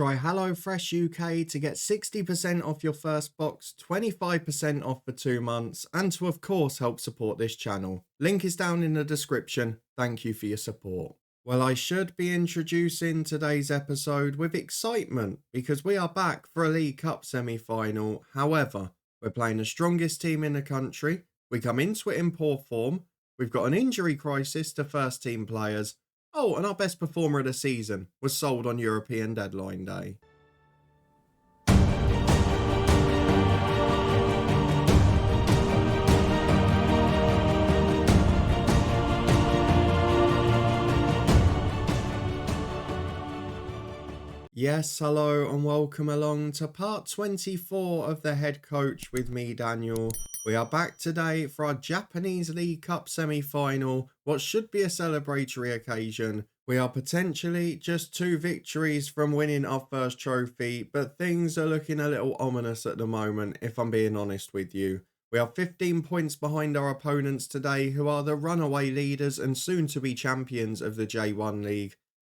Try HelloFresh UK to get 60% off your first box, 25% off for 2 months, and to, of course, help support this channel. Link is down in the description. Thank you for your support. Well, I should be introducing today's episode with excitement because we are back for a League Cup semi-final. However, we're playing the strongest team in the country. We come into it in poor form. We've got an injury crisis to first team players. Oh, and our best performer of the season was sold on European deadline day. Yes, hello and welcome along to part 24 of the Head Coach with me, Daniel. We are back today for our Japanese League Cup semi-final, what should be a celebratory occasion. We are potentially just 2 victories from winning our first trophy, but things are looking a little ominous at the moment, if I'm being honest with you. We are 15 points behind our opponents today, who are the runaway leaders and soon-to-be champions of the J1 League.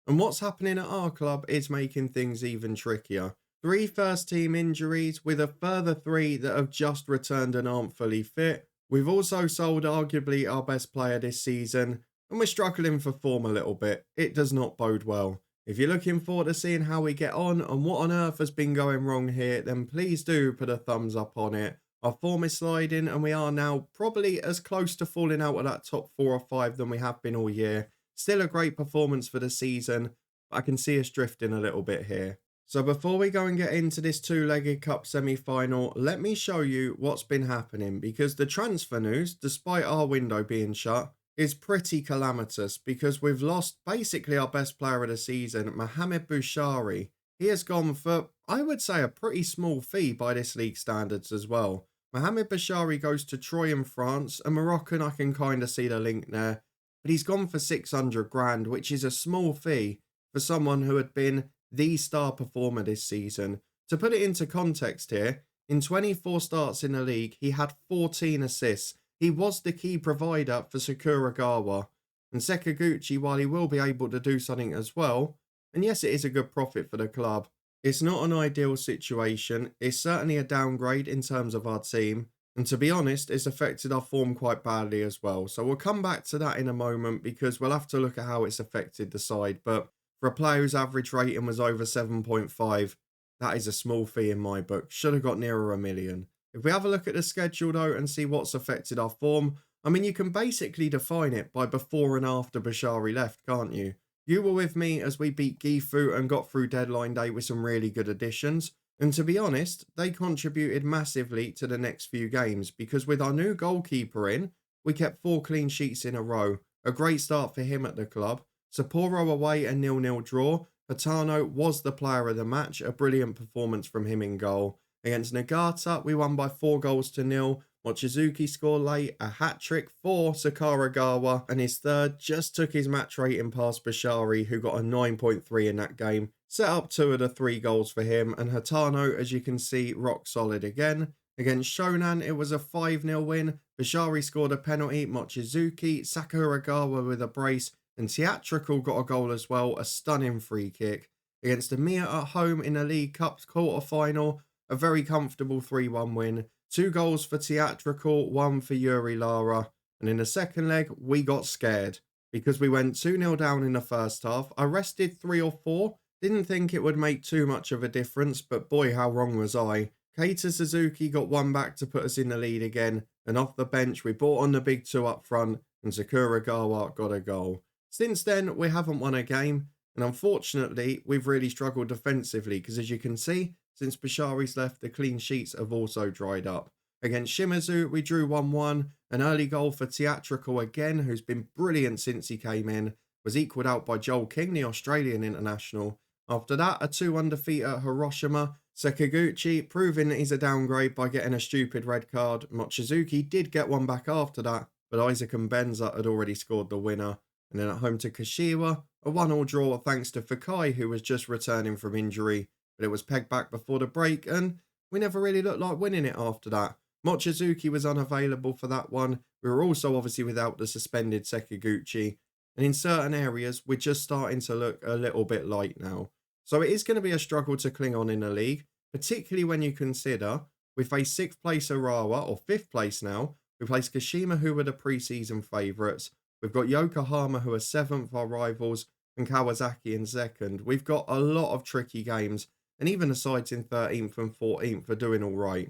And what's happening at our club is making things even trickier. 3 first-team injuries, with a further 3 that have just returned and aren't fully fit. We've also sold arguably our best player this season, and we're struggling for form a little bit. It does not bode well. If you're looking forward to seeing how we get on and what on earth has been going wrong here, then please do put a thumbs up on it. Our form is sliding, and we are now probably as close to falling out of that top 4 or 5 than we have been all year. Still a great performance for the season, but I can see us drifting a little bit here. So before we go and get into this 2-legged cup semi-final, let me show you what's been happening, because the transfer news, despite our window being shut, is pretty calamitous because we've lost basically our best player of the season, Mohamed Bouchari. He has gone for, I would say, a pretty small fee by this league standards as well. Mohamed Bouchari goes to Troyes in France, a Moroccan. I can kind of see the link there. But he's gone for 600 grand, which is a small fee for someone who had been the star performer this season. To put it into context here, in 24 starts in the league, he had 14 assists. He was the key provider for Sakuragawa. And Sekiguchi, while he will be able to do something as well, and yes, it is a good profit for the club, it's not an ideal situation. It's certainly a downgrade in terms of our team. And to be honest, it's affected our form quite badly as well. So we'll come back to that in a moment because we'll have to look at how it's affected the side. But for a player whose average rating was over 7.5, that is a small fee in my book. Should have got nearer 1 million. If we have a look at the schedule though and see what's affected our form, I mean, you can basically define it by before and after Bashari left, can't you? You were with me as we beat Gifu and got through deadline day with some really good additions. And to be honest, they contributed massively to the next few games because with our new goalkeeper in, we kept 4 clean sheets in a row. A great start for him at the club. Sapporo away, a 0-0 draw. Hatano was the player of the match. A brilliant performance from him in goal. Against Nagata, we won by 4-0. Mochizuki scored late, a hat-trick for Sakuragawa, and his third just took his match rating past Bashari, who got a 9.3 in that game. Set up 2 of the 3 goals for him, and Hatano, as you can see, rock solid again. Against Shonan, it was a 5-0 win. Bashari scored a penalty, Mochizuki, Sakuragawa with a brace, and Theatrical got a goal as well, a stunning free kick. Against Emiya at home in the League Cup quarter-final, a very comfortable 3-1 win. 2 goals for Theatrical, 1 for Yuri Lara. And in the second leg, we got scared because we went 2-0 down in the first half. I rested 3 or 4. Didn't think it would make too much of a difference, but boy, how wrong was I. Keita Suzuki got 1 back to put us in the lead again. And off the bench, we brought on the big 2 up front and Sakuragawa got a goal. Since then, we haven't won a game. And unfortunately, we've really struggled defensively because as you can see, since Bashari's left, the clean sheets have also dried up. Against Shimazu, we drew 1-1. An early goal for Theatrical again, who's been brilliant since he came in, was equalled out by Joel King, the Australian international. After that, a 2-1 defeat at Hiroshima. Sekiguchi proving that he's a downgrade by getting a stupid red card. Mochizuki did get 1 back after that, but Isaac and Benza had already scored the winner. And then at home to Kashiwa, a 1-1 draw thanks to Fakai, who was just returning from injury. But it was pegged back before the break, and we never really looked like winning it after that. Mochizuki was unavailable for that one. We were also obviously without the suspended Sekiguchi. And in certain areas, we're just starting to look a little bit light now. So it is going to be a struggle to cling on in the league, particularly when you consider we face 6th place Arawa, or 5th place now. We place Kashima, who were the pre-season favourites. We've got Yokohama, who are 7th, our rivals, and Kawasaki in 2nd. We've got a lot of tricky games, and even the sides in 13th and 14th are doing all right.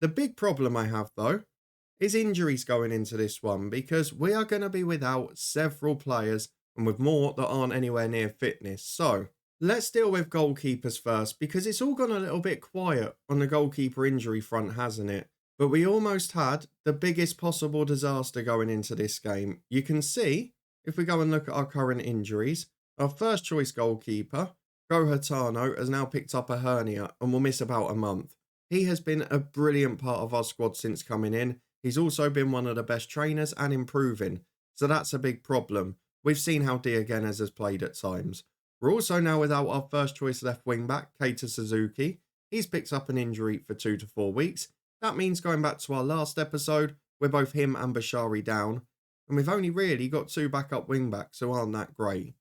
The big problem I have, though, is injuries going into this one, because we are going to be without several players, and with more that aren't anywhere near fitness. So let's deal with goalkeepers first, because it's all gone a little bit quiet on the goalkeeper injury front, hasn't it? But we almost had the biggest possible disaster going into this game. You can see, if we go and look at our current injuries, our first choice goalkeeper, Go Hatano, has now picked up a hernia and will miss about a month. He has been a brilliant part of our squad since coming in. He's also been one of the best trainers and improving. So that's a big problem. We've seen how Diogenes has played at times. We're also now without our first choice left wing back, Keita Suzuki. He's picked up an injury for 2 to 4 weeks. That means going back to our last episode, we're both him and Bashari down. And we've only really got 2 backup wing backs who aren't that great.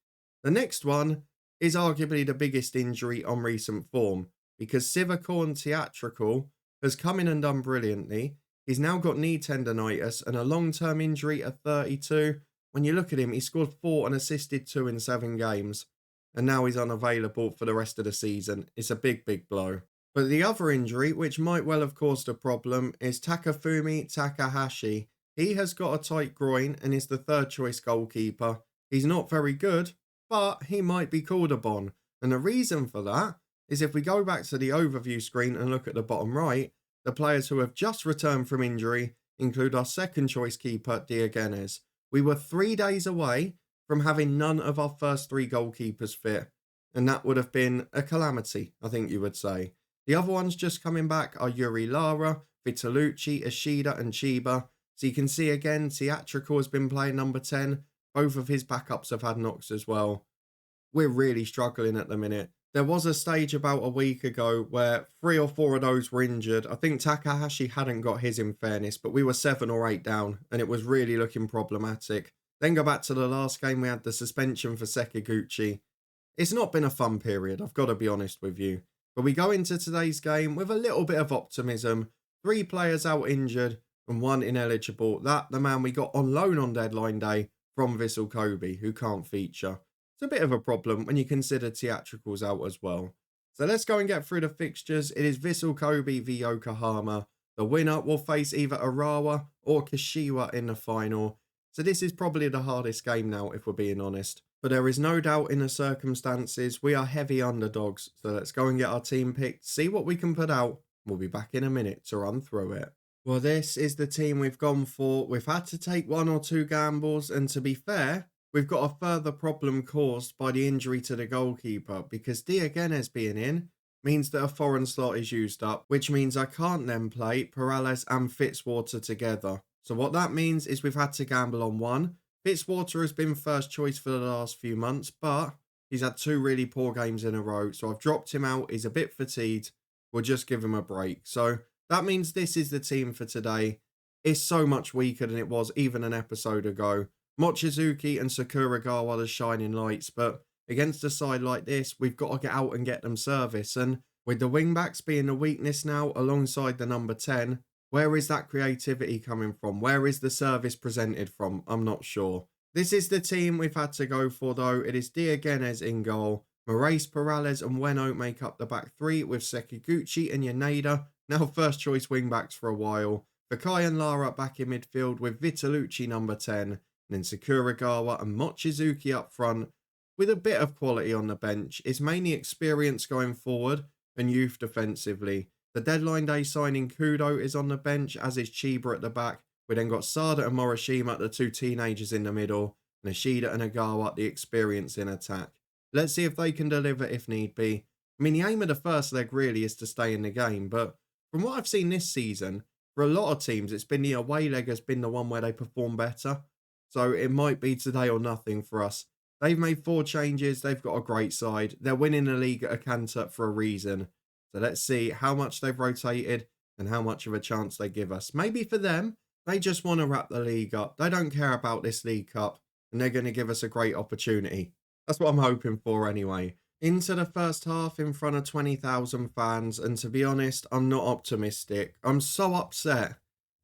The next one is arguably the biggest injury on recent form, because Sivakorn Theatrical has come in and done brilliantly. He's now got knee tendonitis and a long-term injury at 32. When you look at him, he scored 4 and assisted 2 in 7 games. And now he's unavailable for the rest of the season. It's a big, big blow. But the other injury, which might well have caused a problem, is Takafumi Takahashi. He has got a tight groin and is the 3rd choice goalkeeper. He's not very good, but he might be called upon. And the reason for that is if we go back to the overview screen and look at the bottom right, the players who have just returned from injury include our 2nd choice keeper, Diogenes. We were 3 days away from having none of our first 3 goalkeepers fit, and that would have been a calamity, I think you would say. The other ones just coming back are Yuri Lara, Vitalucci, Ishida and Chiba. So you can see again, Theatrical has been playing number 10. Both of his backups have had knocks as well. We're really struggling at the minute. There was a stage about a week ago where 3 or 4 of those were injured. I think Takahashi hadn't got his in fairness, but we were 7 or 8 down and it was really looking problematic. Then go back to the last game, we had the suspension for Sekiguchi. It's not been a fun period, I've got to be honest with you. But we go into today's game with a little bit of optimism. 3 players out injured and 1 ineligible. That the man we got on loan on deadline day from Vissel Kobe, who can't feature. It's a bit of a problem when you consider Theatricals out as well. So let's go and get through the fixtures. It is Vissel Kobe v Yokohama. The winner will face either Arawa or Kashiwa in the final. So this is probably the hardest game now, if we're being honest. But there is no doubt in the circumstances, we are heavy underdogs. So let's go and get our team picked, see what we can put out. We'll be back in a minute to run through it. Well, this is the team we've gone for. We've had to take 1 or 2 gambles. And to be fair, we've got a further problem caused by the injury to the goalkeeper. Because Diogenes being in means that a foreign slot is used up. Which means I can't then play Perales and Fitzwater together. So what that means is we've had to gamble on 1. Fitzwater has been first choice for the last few months, but he's had 2 really poor games in a row. So I've dropped him out. He's a bit fatigued. We'll just give him a break. So that means this is the team for today. It's so much weaker than it was even an episode ago. Mochizuki and Sakuragawa are the shining lights, but against a side like this, we've got to get out and get them service. And with the wing-backs being the weakness now alongside the number 10, where is that creativity coming from? Where is the service presented from? I'm not sure. This is the team we've had to go for though. It is Diogenes in goal. Moraes, Perales and Ueno make up the back 3 with Sekiguchi and Yaneda, now first choice wing-backs for a while. Fakai and Lara back in midfield with Vitalucci number 10. And then Sakuragawa and Mochizuki up front with a bit of quality on the bench. It's mainly experience going forward and youth defensively. The deadline day signing Kudo is on the bench, as is Chiba at the back. We then got Sada and Morishima, the 2 teenagers in the middle, and Ishida and Agawa, the experience in attack. Let's see if they can deliver if need be. I mean, the aim of the first leg really is to stay in the game, but from what I've seen this season, for a lot of teams, it's been the away leg has been the one where they perform better. So it might be today or nothing for us. They've made 4 changes. They've got a great side. They're winning the league at a canter for a reason. So let's see how much they've rotated and how much of a chance they give us. Maybe for them, they just want to wrap the league up. They don't care about this League Cup and they're going to give us a great opportunity. That's what I'm hoping for anyway. Into the first half in front of 20,000 fans, and to be honest, I'm not optimistic. I'm so upset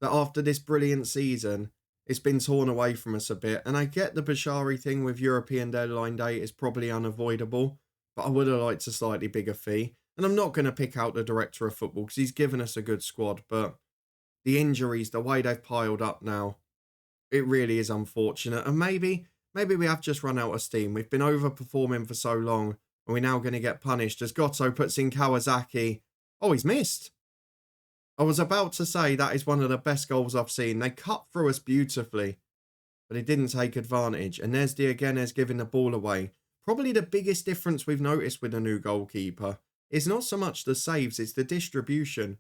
that after this brilliant season, it's been torn away from us a bit. And I get the Bashari thing with European deadline day is probably unavoidable, but I would have liked a slightly bigger fee. And I'm not going to pick out the director of football because he's given us a good squad, but the injuries, the way they've piled up now, it really is unfortunate. And maybe we have just run out of steam. We've been overperforming for so long, and we're now going to get punished as Goto puts in Kawasaki. Oh, he's missed. I was about to say that is one of the best goals I've seen. They cut through us beautifully, but he didn't take advantage. And there's Diogenes giving the ball away. Probably the biggest difference we've noticed with the new goalkeeper is not so much the saves, it's the distribution.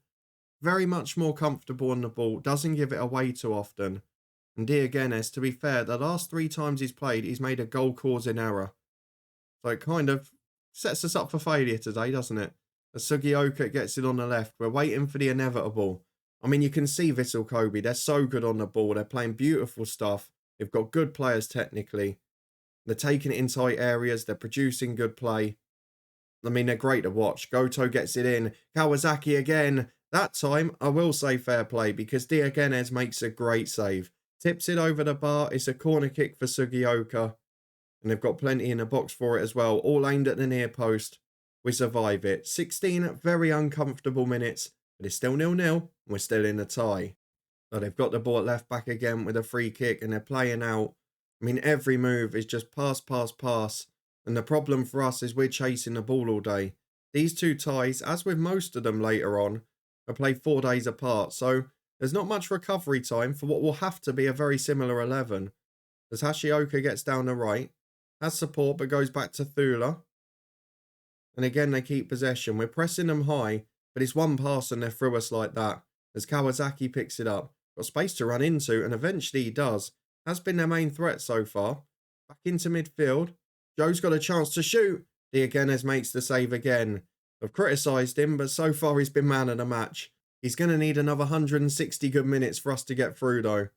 Very much more comfortable on the ball, doesn't give it away too often. And Diogenes, to be fair, the last 3 times he's played, he's made a goal-causing error. So it kind of sets us up for failure today, doesn't it? As Sugioka gets it on the left, we're waiting for the inevitable. I mean, you can see Vissel Kobe, they're so good on the ball, they're playing beautiful stuff. They've got good players technically. They're taking it in tight areas, they're producing good play. I mean, they're great to watch. Goto gets it in. Kawasaki again. That time, I will say fair play because Diogenes makes a great save. Tips it over the bar. It's a corner kick for Sugioka. And they've got plenty in the box for it as well. All aimed at the near post. We survive it. 16 very uncomfortable minutes. But it's still 0-0. And we're still in a tie. But they've got the ball at left back again with a free kick. And they're playing out. I mean, every move is just pass, pass, pass. And the problem for us is we're chasing the ball all day. These two ties, as with most of them later on, are played 4 days apart. So there's not much recovery time for what will have to be a very similar 11. As Hashioka gets down the right, has support but goes back to Thula. And again, they keep possession. We're pressing them high, but it's one pass and they're through us like that. As Kawasaki picks it up. Got space to run into, and eventually he does. Has been their main threat so far. Back into midfield. Joe's got a chance to shoot. Diogenes makes the save again. I've criticised him, but so far he's been man of the match. He's going to need another 160 good minutes for us to get through though.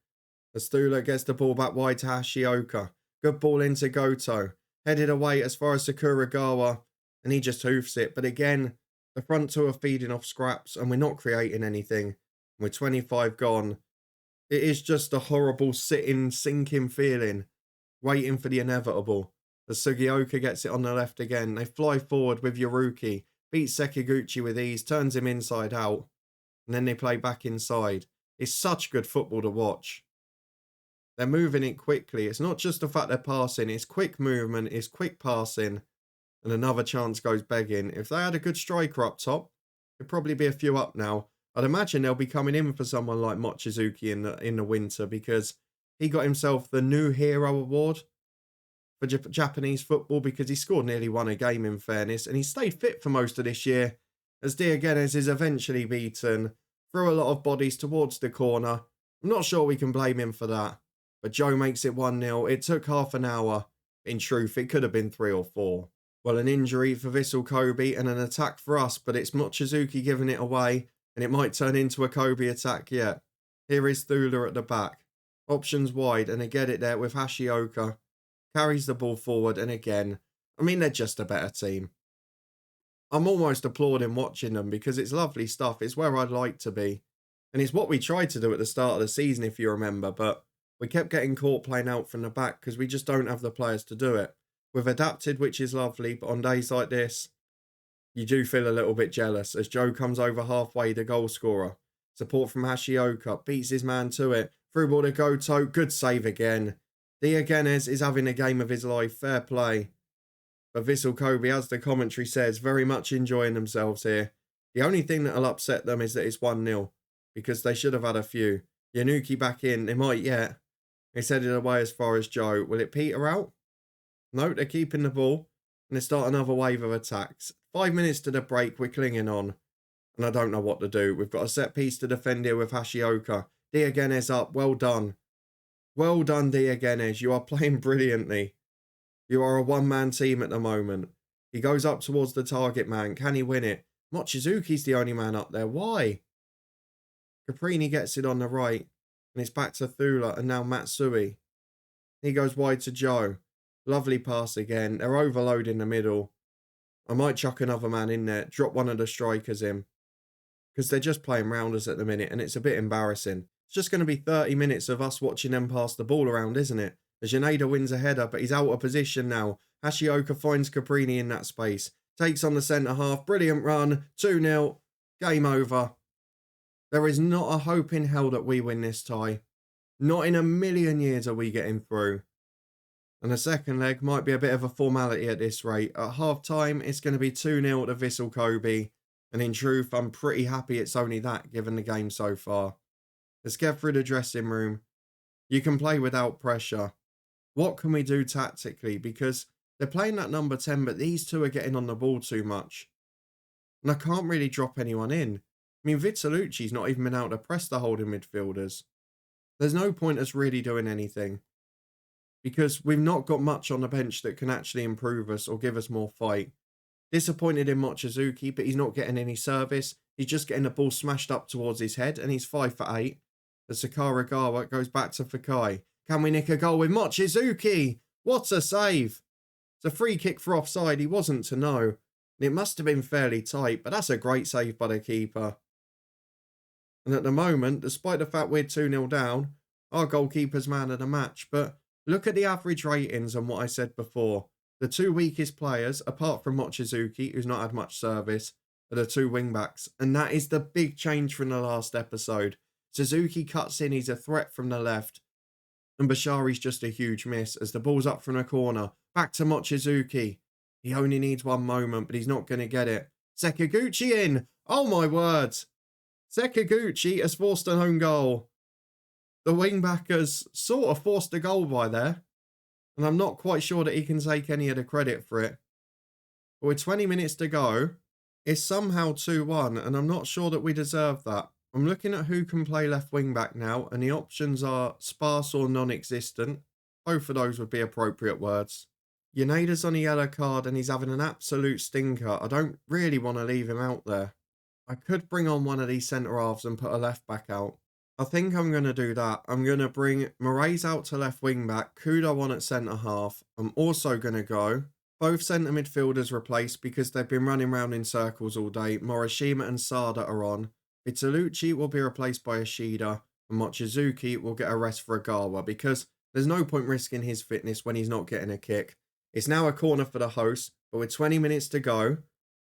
As Thula gets the ball back wide to Hashioka. Good ball into Goto. Headed away as far as Sakuragawa. And he just hoofs it. But again, the front two are feeding off scraps and we're not creating anything. We're 25 gone. It is just a horrible sitting, sinking feeling. Waiting for the inevitable. As Sugioka gets it on the left again. They fly forward with Yoruki. Beats Sekiguchi with ease. Turns him inside out. And then they play back inside. It's such good football to watch. They're moving it quickly. It's not just the fact they're passing. It's quick movement. It's quick passing. And another chance goes begging. If they had a good striker up top, there'd probably be a few up now. I'd imagine they'll be coming in for someone like Mochizuki in the winter because he got himself the New Hero Award for Japanese football because he scored nearly 1 a game in fairness. And he stayed fit for most of this year as Diogenes is eventually beaten. Threw a lot of bodies towards the corner. I'm not sure we can blame him for that. But Joe makes it 1-0. It took half an hour. In truth, it could have been 3 or 4. Well, an injury for Vissel Kobe and an attack for us, but it's Mochizuki giving it away, and it might turn into a Kobe attack yet. Here is Thula at the back. Options wide, and they get it there with Hashioka. Carries the ball forward, and again, I mean, they're just a better team. I'm almost applauding watching them because it's lovely stuff. It's where I'd like to be. And it's what we tried to do at the start of the season, if you remember, but we kept getting caught playing out from the back because we just don't have the players to do it. We've adapted, which is lovely, but on days like this, you do feel a little bit jealous as Joe comes over halfway, the goal scorer. Support from Hashioka, beats his man to it. Through ball to Goto, good save again. Diogenes is having a game of his life, fair play. But Vissel Kobe, as the commentary says, very much enjoying themselves here. The only thing that'll upset them is that it's 1-0, because they should have had a few. Yanuki back in, they might yet. He's headed away as far as Joe. Will it peter out? No, they're keeping the ball. And they start another wave of attacks. 5 minutes to the break, we're clinging on. And I don't know what to do. We've got a set piece to defend here with Hashioka. Diogenes up, well done. Well done, Diogenes. You are playing brilliantly. You are a one-man team at the moment. He goes up towards the target man. Can he win it? Mochizuki's the only man up there. Why? Caprini gets it on the right. And it's back to Thula and now Matsui. He goes wide to Joe. Lovely pass again. They're overloading the middle. I might chuck another man in there, drop one of the strikers in, because they're just playing rounders at the minute and it's a bit embarrassing. It's just going to be 30 minutes of us watching them pass the ball around, isn't it? As Yaneda wins a header, but he's out of position now. Hashioka finds Caprini in that space. Takes on the centre half. Brilliant run. 2-0. Game over. There is not a hope in hell that we win this tie. Not in a million years are we getting through. And the second leg might be a bit of a formality at this rate. At half time, it's going to be 2-0 to Vissel Kobe. And in truth, I'm pretty happy it's only that given the game so far. Let's get through the dressing room. You can play without pressure. What can we do tactically? Because they're playing that number 10, but these two are getting on the ball too much. And I can't really drop anyone in. I mean, Vizzalucci's not even been able to press the holding midfielders. There's no point us really doing anything. Because we've not got much on the bench that can actually improve us or give us more fight. Disappointed in Mochizuki, but he's not getting any service. He's just getting the ball smashed up towards his head, and he's 5 for 8. The Sakuragawa goes back to Fakai. Can we nick a goal with Mochizuki? What a save! It's a free kick for offside. He wasn't to know. And it must have been fairly tight, but that's a great save by the keeper. And at the moment, despite the fact we're 2-0 down, our goalkeeper's man of the match. But look at the average ratings and what I said before. The two weakest players, apart from Mochizuki, who's not had much service, are the two wing-backs. And that is the big change from the last episode. Suzuki cuts in, he's a threat from the left. And Bashari's just a huge miss as the ball's up from a corner. Back to Mochizuki. He only needs one moment, but he's not going to get it. Sekiguchi in! Oh my words! Sekiguchi has forced an own goal. The wing-back has sort of forced a goal by there. And I'm not quite sure that he can take any of the credit for it. But with 20 minutes to go, it's somehow 2-1, and I'm not sure that we deserve that. I'm looking at who can play left wing back now, and the options are sparse or non-existent. Both of those would be appropriate words. Yaneda's on a yellow card, and he's having an absolute stinker. I don't really want to leave him out there. I could bring on one of these centre-halves and put a left back out. I think I'm going to do that. I'm going to bring Moraes out to left wing back, Kudo on at centre half. I'm also going to go both centre midfielders replaced because they've been running around in circles all day. Morishima and Sada are on. Vizzalucci will be replaced by Ishida, and Mochizuki will get a rest for Agawa because there's no point risking his fitness when he's not getting a kick. It's now a corner for the host, but with 20 minutes to go,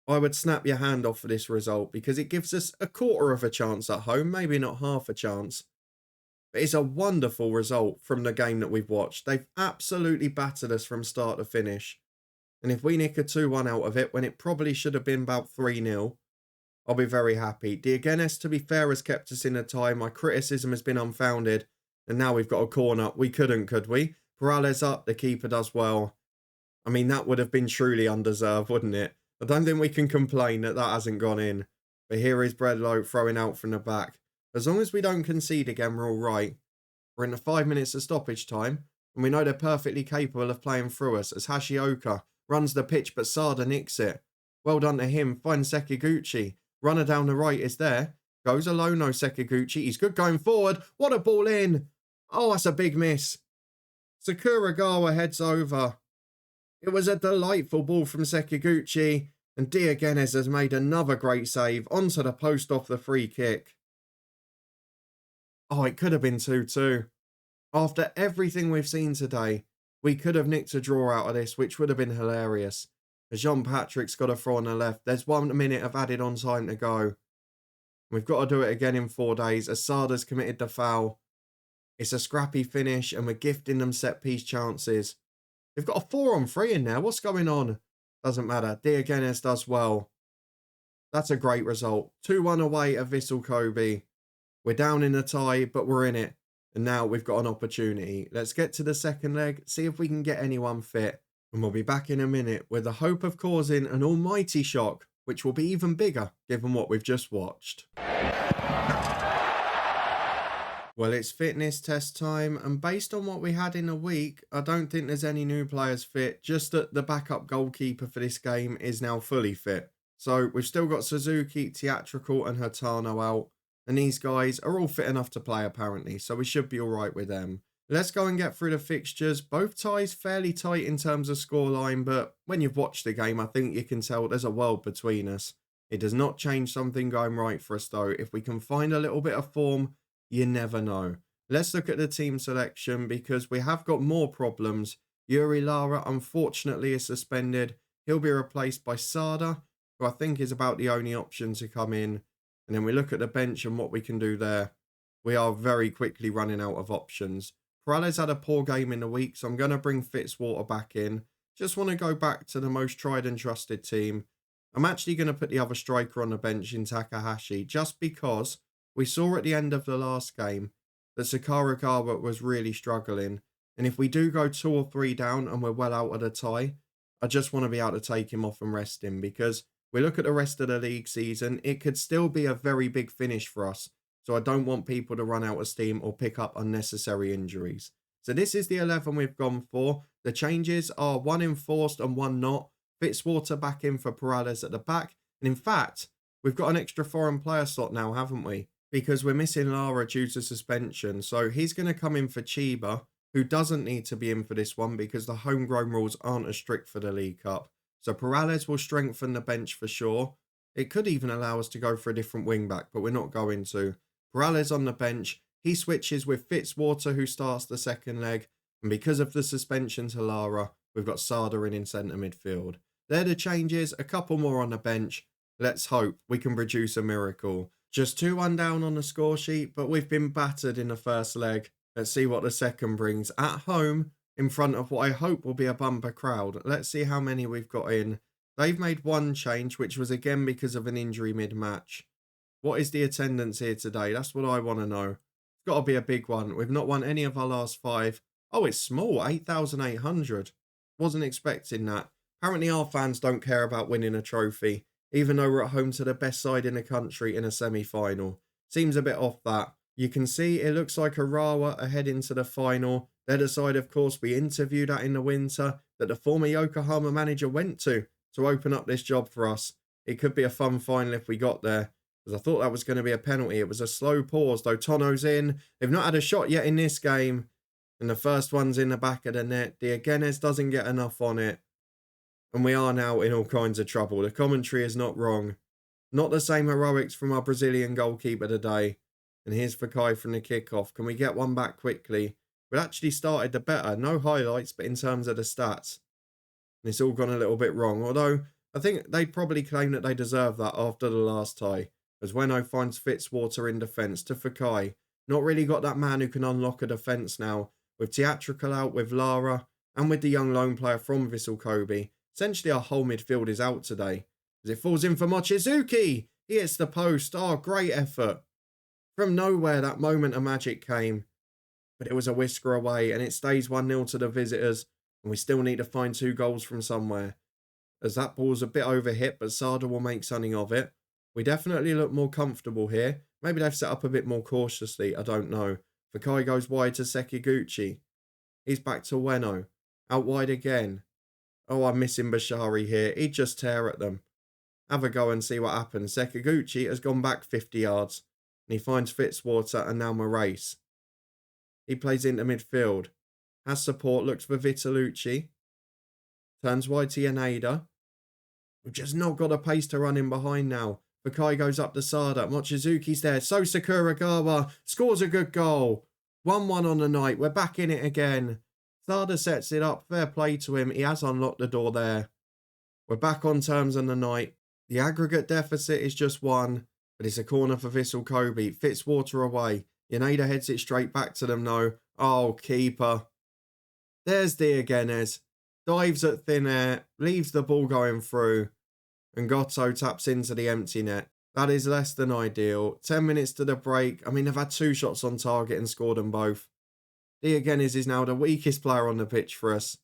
I would snap your hand off for this result because it gives us a quarter of a chance at home, maybe not half a chance. But it's a wonderful result from the game that we've watched. They've absolutely battered us from start to finish. And if we nick a 2-1 out of it when it probably should have been about 3-0, I'll be very happy. Diogenes, to be fair, has kept us in a tie. My criticism has been unfounded. And now we've got a corner. We couldn't, could we? Perales up, the keeper does well. I mean, that would have been truly undeserved, wouldn't it? I don't think we can complain that that hasn't gone in. But here is Bredlow throwing out from the back. As long as we don't concede again, we're all right. We're in the 5 minutes of stoppage time. And we know they're perfectly capable of playing through us as Hashioka runs the pitch, but Sada nicks it. Well done to him. Finds Sekiguchi. Runner down the right is there. Goes alone, no Sekiguchi. He's good going forward. What a ball in. Oh, that's a big miss. Sakuragawa heads over. It was a delightful ball from Sekiguchi. And Diogenes has made another great save onto the post off the free kick. Oh, it could have been 2-2. After everything we've seen today, we could have nicked a draw out of this, which would have been hilarious. As Jean Patrick's got a throw on the left. There's 1 minute of added on time to go. We've got to do it again in 4 days. Asada's committed the foul. It's a scrappy finish and we're gifting them set piece chances. They've got a 4-on-3 in there. What's going on? Doesn't matter. Diogenes does well. That's a great result. 2-1 away at Vissel Kobe. We're down in a tie, but we're in it. And now we've got an opportunity. Let's get to the second leg, see if we can get anyone fit. And we'll be back in a minute with the hope of causing an almighty shock, which will be even bigger given what we've just watched. Well, it's fitness test time, and based on what we had in a week, I don't think there's any new players fit, just that the backup goalkeeper for this game is now fully fit. So we've still got Suzuki, Theatrical and Hurtado out, and these guys are all fit enough to play apparently, so we should be alright with them. Let's go and get through the fixtures. Both ties fairly tight in terms of scoreline, but when you've watched the game, I think you can tell there's a world between us. It does not change something going right for us, though. If we can find a little bit of form, you never know. Let's look at the team selection because we have got more problems. Yuri Lara, unfortunately, is suspended. He'll be replaced by Sada, who I think is about the only option to come in. And then we look at the bench and what we can do there. We are very quickly running out of options. Perales had a poor game in the week, so I'm going to bring Fitzwater back in. Just want to go back to the most tried and trusted team. I'm actually going to put the other striker on the bench in Takahashi, just because we saw at the end of the last game that Sakuragawa was really struggling. And if we do go 2 or 3 down and we're well out of the tie, I just want to be able to take him off and rest him, because we look at the rest of the league season, it could still be a very big finish for us. So I don't want people to run out of steam or pick up unnecessary injuries. So this is the 11 we've gone for. The changes are 1 enforced and 1 not. Fitzwater back in for Perales at the back. And in fact, we've got an extra foreign player slot now, haven't we? Because we're missing Lara due to suspension. So he's going to come in for Chiba, who doesn't need to be in for this one because the homegrown rules aren't as strict for the League Cup. So Perales will strengthen the bench for sure. It could even allow us to go for a different wing back, but we're not going to. Perales on the bench. He switches with Fitzwater, who starts the second leg. And because of the suspension to Lara, we've got Sada in centre midfield. They're the changes. A couple more on the bench. Let's hope we can produce a miracle. Just 2-1 down on the score sheet, but we've been battered in the first leg. Let's see what the second brings. At home, in front of what I hope will be a bumper crowd. Let's see how many we've got in. They've made 1 change, which was again because of an injury mid-match. What is the attendance here today? That's what I want to know. It's got to be a big one. We've not won any of our last 5. Oh, it's small. 8,800. Wasn't expecting that. Apparently our fans don't care about winning a trophy, even though we're at home to the best side in the country in a semi-final. Seems a bit off that. You can see it looks like Arawa are heading to the final. They're the side, of course, we interviewed at in the winter that the former Yokohama manager went to open up this job for us. It could be a fun final if we got there, because I thought that was going to be a penalty. It was a slow pause, though. Tono's in. They've not had a shot yet in this game. And the first one's in the back of the net. Diogenes doesn't get enough on it. And we are now in all kinds of trouble. The commentary is not wrong. Not the same heroics from our Brazilian goalkeeper today. And here's Fakai from the kickoff. Can we get one back quickly? We actually started the better. No highlights, but in terms of the stats. And it's all gone a little bit wrong. Although, I think they'd probably claim that they deserve that after the last tie. As Weno finds Fitzwater in defence to Fakai. Not really got that man who can unlock a defence now. With Theatrical out, with Lara, and with the young lone player from Vissel Kobe. Essentially, our whole midfield is out today. As it falls in for Mochizuki. He hits the post. Oh, great effort. From nowhere, that moment of magic came. But it was a whisker away, and it stays 1-0 to the visitors. And we still need to find 2 goals from somewhere. As that ball's a bit overhit, but Sada will make something of it. We definitely look more comfortable here. Maybe they've set up a bit more cautiously. I don't know. Fakai goes wide to Sekiguchi. He's back to Weno. Out wide again. Oh, I'm missing Bashari here. He'd just tear at them. Have a go and see what happens. Sekiguchi has gone back 50 yards. And he finds Fitzwater and now Moraes. He plays into midfield. Has support. Looks for Vitalucci. Turns wide to Yaneda. We've just not got a pace to run in behind now. Fakai goes up to Sada. Mochizuki's there. So Sakuragawa scores a good goal. 1-1 on the night. We're back in it again. Sada sets it up. Fair play to him. He has unlocked the door there. We're back on terms on the night. The aggregate deficit is just 1. But it's a corner for Vissel Kobe. Fitzwater away. Yaneda heads it straight back to them though. Oh, keeper. There's Diogenes. Dives at thin air. Leaves the ball going through. And Goto taps into the empty net. That is less than ideal. 10 minutes to the break. I mean, they've had 2 shots on target and scored them both. Diogenes is now the weakest player on the pitch for us.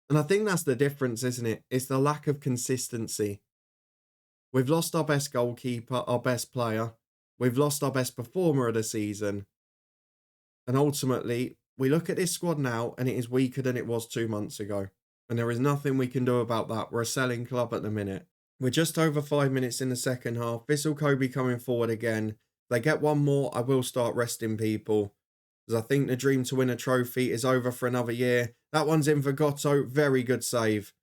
And I think that's the difference, isn't it? It's the lack of consistency. We've lost our best goalkeeper, our best player. We've lost our best performer of the season. And ultimately, we look at this squad now and it is weaker than it was 2 months ago. And there is nothing we can do about that. We're a selling club at the minute. We're just over 5 minutes in the second half. Vissel Kobe coming forward again. If they get one more, I will start resting people. as I think the dream to win a trophy is over for another year. That one's in for Gotto. Very good save.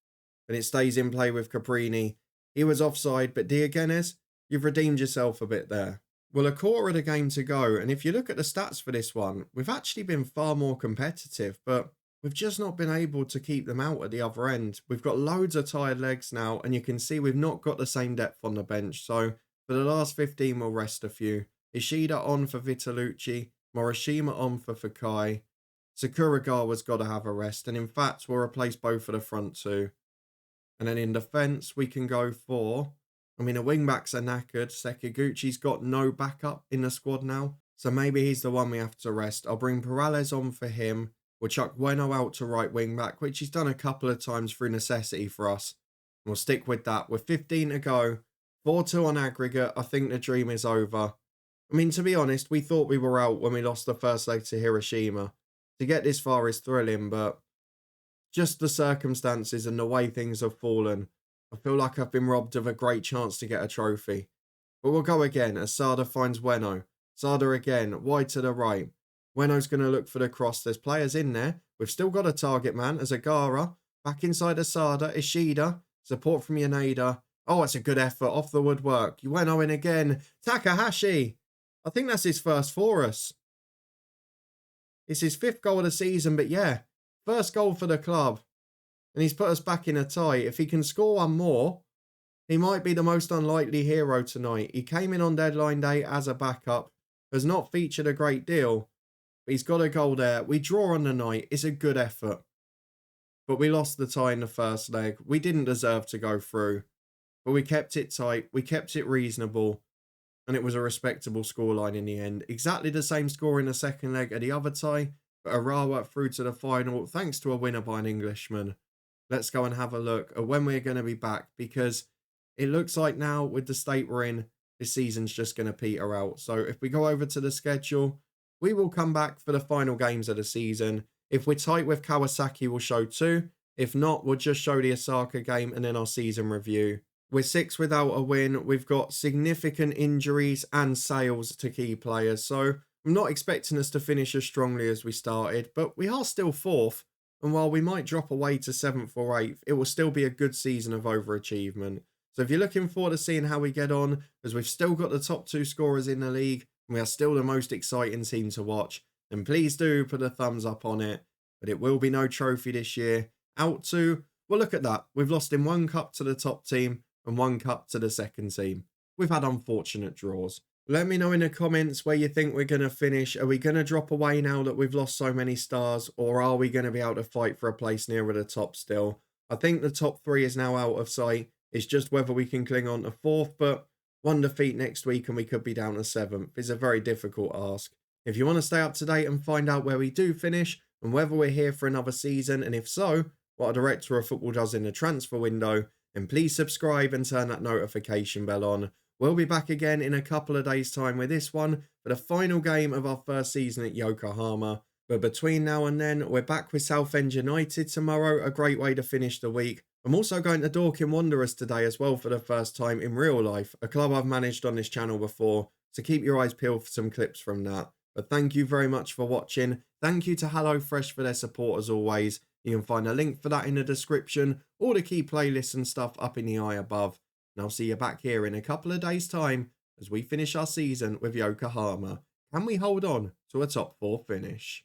And it stays in play with Caprini. He was offside, but Diogenes, you've redeemed yourself a bit there. Well, a quarter of the game to go, and if you look at the stats for this one, we've actually been far more competitive, but we've just not been able to keep them out at the other end. We've got loads of tired legs now, and you can see we've not got the same depth on the bench. So for the last 15, we'll rest a few. Ishida on for Vitalucci, Morishima on for Fakai. Sakuragawa's got to have a rest, and in fact, we'll replace both of the front two. And then in defence, we can go for... the wing-backs are knackered. Sekiguchi's got no backup in the squad now, so maybe he's the one we have to rest. I'll bring Perales on for him. We'll chuck Bueno out to right wing-back, which he's done a couple of times through necessity for us. And we'll stick with that. With 15 to go, 4-2 on aggregate, I think the dream is over. To be honest, we thought we were out when we lost the first leg to Hiroshima. To get this far is thrilling, but just the circumstances and the way things have fallen, I feel like I've been robbed of a great chance to get a trophy. But we'll go again as Sada finds Bueno. Sada again, wide to the right. Weno's going to look for the cross. There's players in there. We've still got a target man as Agara. Back inside Asada. Ishida. Support from Yaneda. Oh, it's a good effort off the woodwork. Bueno in again. Takahashi. I think that's his first for us. It's his 5th goal of the season, but yeah, first goal for the club. And he's put us back in a tie. If he can score one more, he might be the most unlikely hero tonight. He came in on deadline day as a backup, has not featured a great deal, but he's got a goal there. We draw on the night. It's a good effort. But we lost the tie in the first leg. We didn't deserve to go through, but we kept it tight. We kept it reasonable, and it was a respectable scoreline in the end. Exactly the same score in the second leg of the other tie, but Arawa through to the final thanks to a winner by an Englishman. Let's go and have a look at when we're going to be back, because it looks like now with the state we're in, this season's just going to peter out. So if we go over to the schedule, we will come back for the final games of the season. If we're tight with Kawasaki, we'll show 2. If not, we'll just show the Osaka game and then our season review. We're 6 without a win. We've got significant injuries and sales to key players. So I'm not expecting us to finish as strongly as we started, but we are still 4th. And while we might drop away to 7th or 8th, it will still be a good season of overachievement. So if you're looking forward to seeing how we get on, as we've still got the top 2 scorers in the league, and we are still the most exciting team to watch, then please do put a thumbs up on it. But it will be no trophy this year. Out to, well, look at that. We've lost in 1 cup to the top team and 1 cup to the second team. We've had unfortunate draws. Let me know in the comments where you think we're going to finish. Are we going to drop away now that we've lost so many stars, or are we going to be able to fight for a place nearer the top still? I think the top 3 is now out of sight. It's just whether we can cling on to 4th, but 1 defeat next week and we could be down to 7th. It's a very difficult ask. If you want to stay up to date and find out where we do finish and whether we're here for another season, and if so, what a director of football does in the transfer window, then please subscribe and turn that notification bell on. We'll be back again in a couple of days' time with this one for the final game of our first season at Yokohama. But between now and then, we're back with Southend United tomorrow, a great way to finish the week. I'm also going to Dorking Wanderers today as well for the first time in real life, a club I've managed on this channel before, so keep your eyes peeled for some clips from that. But thank you very much for watching. Thank you to HelloFresh for their support as always. You can find a link for that in the description, or the key playlists and stuff up in the eye above. And I'll see you back here in a couple of days' time as we finish our season with Yokohama. Can we hold on to a top 4 finish?